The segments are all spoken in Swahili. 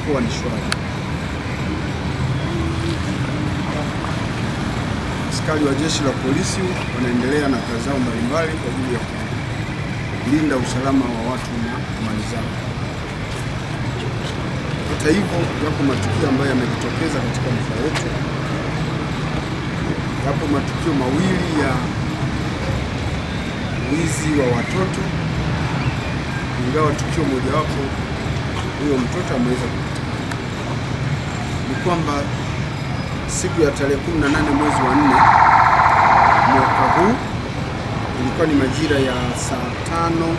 itakuwa ni shwari. Askari wa jeshi la polisi wanaendelea na kazi zao mbalimbali kwa ajili ya kulinda usalama wa watu na mali zao. Hata hivyo, yapo matukio ambayo yamejitokeza katika mkoa wetu. Yapo matukio mawili ya wizi wa watoto, ingawa tukio mojawapo huyo mtoto ameweza kupatikana. Ni kwamba siku ya tarehe 18 mwezi wa 4 mwaka huu, ilikuwa ni majira ya saa 5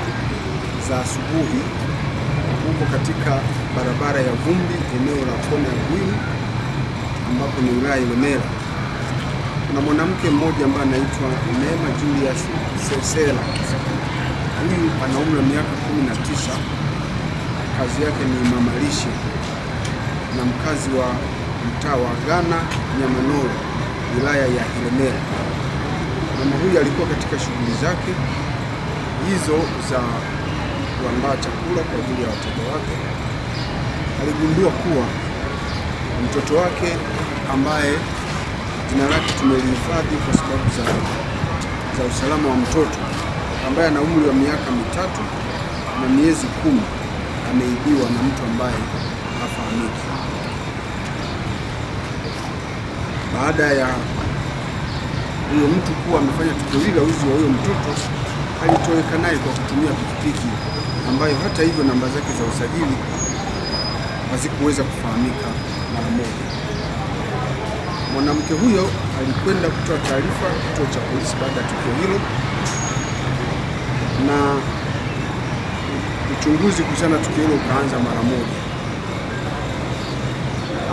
za asubuhi, huko katika barabara ya vumbi eneo la kona ya Bwini ambapo ni wilaya Ilemela. Kuna mwanamke mmoja ambaye anaitwa Neema Julius Sesela. Huyu ana umri wa miaka 19. Kazi yake ni mama lishe na mkazi wa mtaa wa Ghana Nyamanoro, wilaya ya Ilemela. Mama huyu alikuwa katika shughuli zake hizo za kuandaa chakula kwa ajili ya watoto wake. Aligundua kuwa mtoto wake ambaye jina lake tumelihifadhi kwa sababu za usalama wa mtoto, ambaye ana umri wa miaka 3 na miezi 10, ameibiwa na mtu ambaye hafahamiki. Baada ya huyo mtu kuwa amefanya tukio hili la wizi wa huyo mtoto, alitoweka naye kwa kutumia pikipiki ambayo hata hivyo namba zake za usajili hazikuweza kufahamika mara moja. Mwanamke huyo alikwenda kutoa taarifa kituo cha polisi baada ya tukio hilo, na uchunguzi kuhusiana na tukio hilo ukaanza mara moja,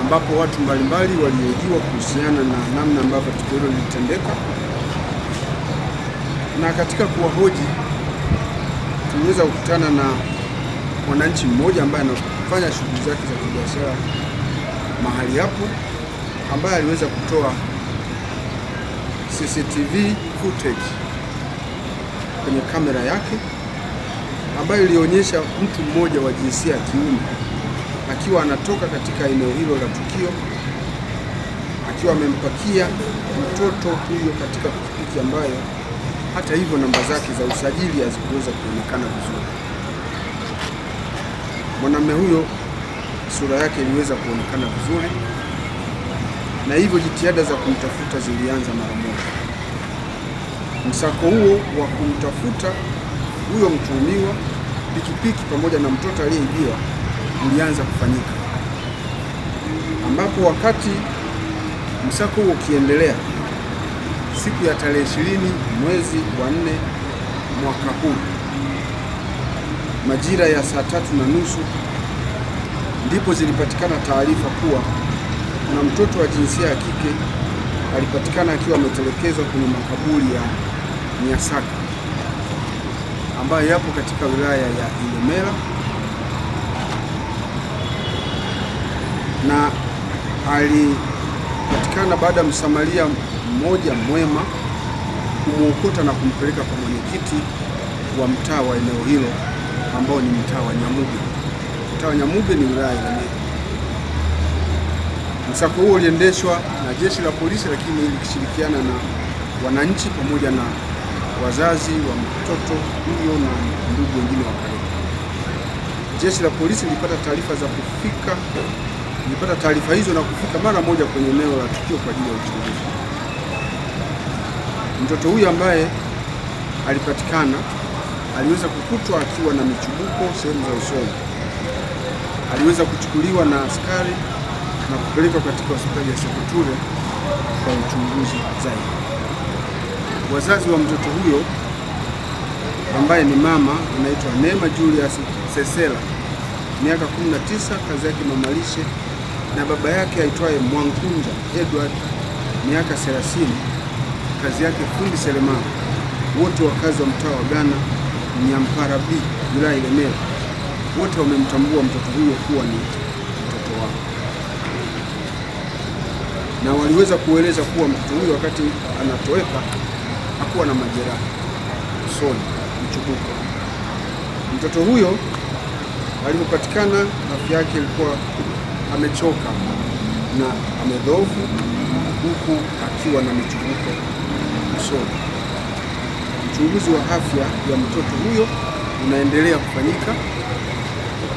ambapo watu mbalimbali waliojiwa kuhusiana na namna ambavyo tukio hilo lilitendeka. Na katika kuwahoji tuliweza kukutana na mwananchi mmoja ambaye anafanya shughuli zake za kibiashara mahali hapo, ambaye aliweza kutoa CCTV footage kwenye kamera yake, ambayo ilionyesha mtu mmoja wa jinsia ya kiume akiwa anatoka katika eneo hilo la tukio, akiwa amempakia mtoto huyo katika pikipiki ambayo hata hivyo namba zake za usajili hazikuweza kuonekana vizuri. Mwanamume huyo sura yake iliweza kuonekana vizuri, na hivyo jitihada za kumtafuta zilianza mara moja. Msako huo wa kumtafuta huyo mtuhumiwa, pikipiki pamoja na mtoto aliyeibiwa ulianza kufanyika, ambapo wakati msako huo ukiendelea, siku ya tarehe 20 mwezi wa 4 mwaka huu, majira ya saa 3:30 ndipo zilipatikana taarifa kuwa kuna mtoto wa jinsia ya kike alipatikana akiwa ametelekezwa kwenye makaburi ya Nyasaka ambayo yapo katika wilaya ya Ilemela, na alipatikana baada ya msamaria mmoja mwema kumwokota na kumpeleka kwa mwenyekiti wa mtaa wa eneo hilo ambao ni mtaa wa Nyamuge. Mtaa wa Nyamuge ni wilaya ya Ilemela. Msako huo uliendeshwa na jeshi la polisi, lakini likishirikiana na wananchi pamoja na wazazi wa mtoto huyo na ndugu wengine wa karibu. Jeshi la polisi lilipata taarifa hizo na kufika mara moja kwenye eneo la tukio kwa ajili ya uchunguzi. Mtoto huyo ambaye alipatikana aliweza kukutwa akiwa na michubuko sehemu za usoni. Aliweza kuchukuliwa na askari na kupelekwa katika hospitali ya Sekoture kwa uchunguzi zaidi. Wazazi wa mtoto huyo ambaye ni mama anaitwa Neema Julius Sesela, miaka 19, kazi yake mama lishe, na baba yake aitwaye Mwankunja Edward, miaka 30, kazi yake fundi seremala, wote wakazi wa mtaa wa Ghana Nyampara B, wilaya Ilemela. Wote wamemtambua mtoto huyo kuwa ni mtoto wao, na waliweza kueleza kuwa mtoto huyo wakati anatoweka hakuwa na majeraha usoni, mchubuko. Mtoto huyo alipopatikana afya yake ilikuwa amechoka na amedhoofu, huku akiwa na michubuko usoni. Uchunguzi wa afya ya mtoto huyo unaendelea kufanyika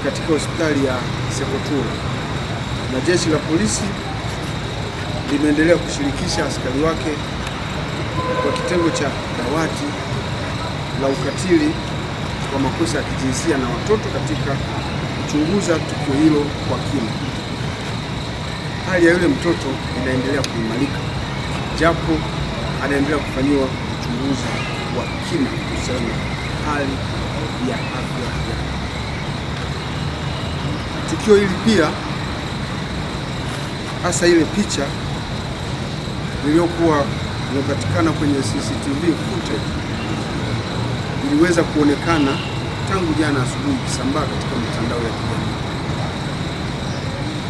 katika hospitali ya Sekotura, na jeshi la polisi limeendelea kushirikisha askari wake kwa kitengo cha dawati la ukatili wa makosa ya kijinsia na watoto katika kuchunguza tukio hilo kwa kina. Hali ya yule mtoto inaendelea kuimarika, japo anaendelea kufanyiwa uchunguzi wa kina kuhusiana na hali ya afya yake. Tukio hili pia, hasa ile picha iliyokuwa imepatikana kwenye CCTV footage, iliweza kuonekana tangu jana asubuhi ikisambaa katika mitandao ya kijamii.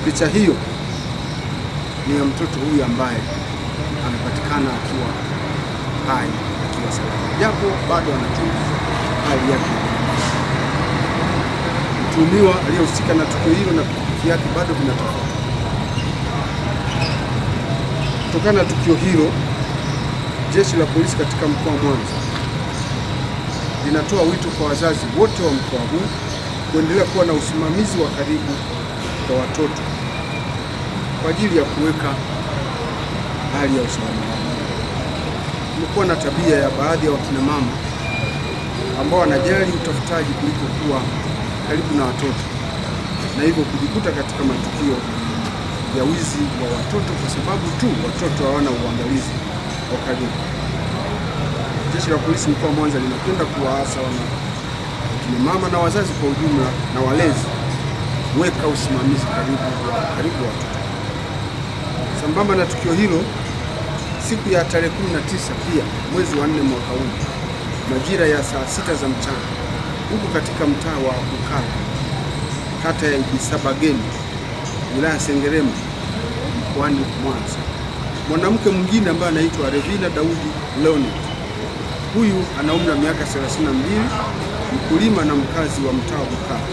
Picha hiyo ni ya mtoto huyu ambaye amepatikana akiwa hai, akiwa salama, japo bado anachunguzwa hali yake. Mtuhumiwa aliyehusika na tukio hilo na pikipiki yake bado vinatafutwa. Kutokana na tukio hilo, jeshi la polisi katika mkoa wa Mwanza linatoa wito kwa wazazi wote wa mkoa huu kuendelea kuwa na usimamizi wa karibu kwa watoto kwa ajili ya kuweka hali ya usalama wao. Kumekuwa na tabia ya baadhi ya wakina mama ambao wanajali utafutaji kuliko kuwa karibu na watoto, na hivyo kujikuta katika matukio ya wizi wa watoto kwa sababu tu watoto hawana uangalizi wa karibu. Jeshi la polisi mkoa wa Mwanza linapenda kuwaasa wakina mama na wazazi kwa ujumla na walezi kuweka usimamizi karibu wa watoto. Sambamba na tukio hilo, siku ya tarehe 19 pia mwezi wa 4 mwaka huu majira ya saa 6 za mchana, huko katika mtaa wa Bukala, kata ya Ibisabageni, wilaya Sengerema, mkoani Mwanza, mwanamke mwingine ambaye anaitwa Revina Daudi Leonard, huyu ana umri wa miaka 32, mkulima na mkazi wa mtaa wa Bukala,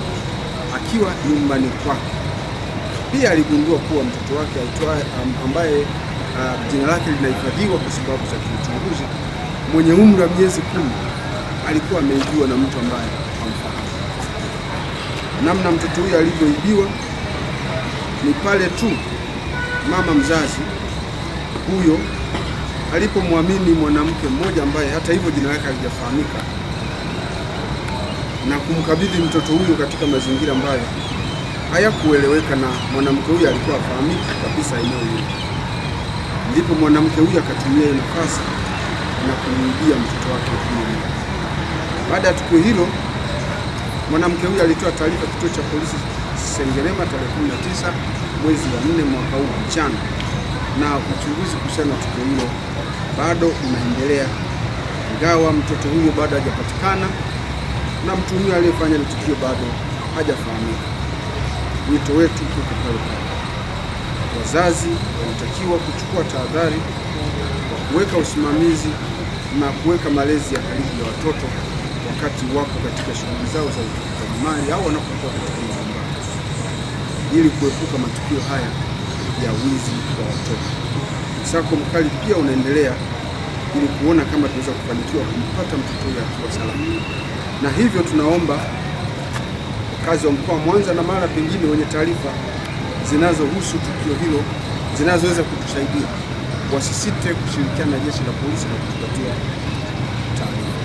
akiwa nyumbani kwake, pia aligundua kuwa mtoto wake ambaye jina lake linahifadhiwa kwa sababu za kiuchunguzi, mwenye umri wa miezi 10, alikuwa ameibiwa na mtu ambaye hamfahamu. Namna mtoto huyo alivyoibiwa ni pale tu mama mzazi huyo alipomwamini mwanamke mmoja ambaye hata hivyo jina lake halijafahamika na kumkabidhi mtoto huyo katika mazingira ambayo hayakueleweka, na mwanamke huyo alikuwa afahamiki kabisa eneo hilo. Ndipo mwanamke huyo akatumia nafasi na kumwibia mtoto wake huyo. Baada ya tukio hilo, mwanamke huyo alitoa taarifa kituo cha polisi Sengerema tarehe 19 mwezi wa 4 mwaka huu mchana, na uchunguzi kuhusiana na tukio hilo bado unaendelea, ingawa mtoto huyo bado hajapatikana na mtuhumiwa aliyefanya tukio bado hajafahamika. Wito wetu uko pale pale. Wazazi wanatakiwa kuchukua tahadhari kwa kuweka usimamizi na kuweka malezi ya karibu ya watoto wakati wako katika shughuli zao za utafutaji mali au wanapokuwa katika majumbani, ili kuepuka matukio haya ya wizi wa watoto. Msako mkali pia unaendelea ili kuona kama tunaweza kufanikiwa kumpata mtoto huyo akiwa salama, na hivyo tunaomba wakazi wa mkoa wa Mwanza na mara pengine wenye taarifa zinazohusu tukio hilo zinazoweza kutusaidia wasisite kushirikiana na jeshi la polisi na kutupatia taarifa.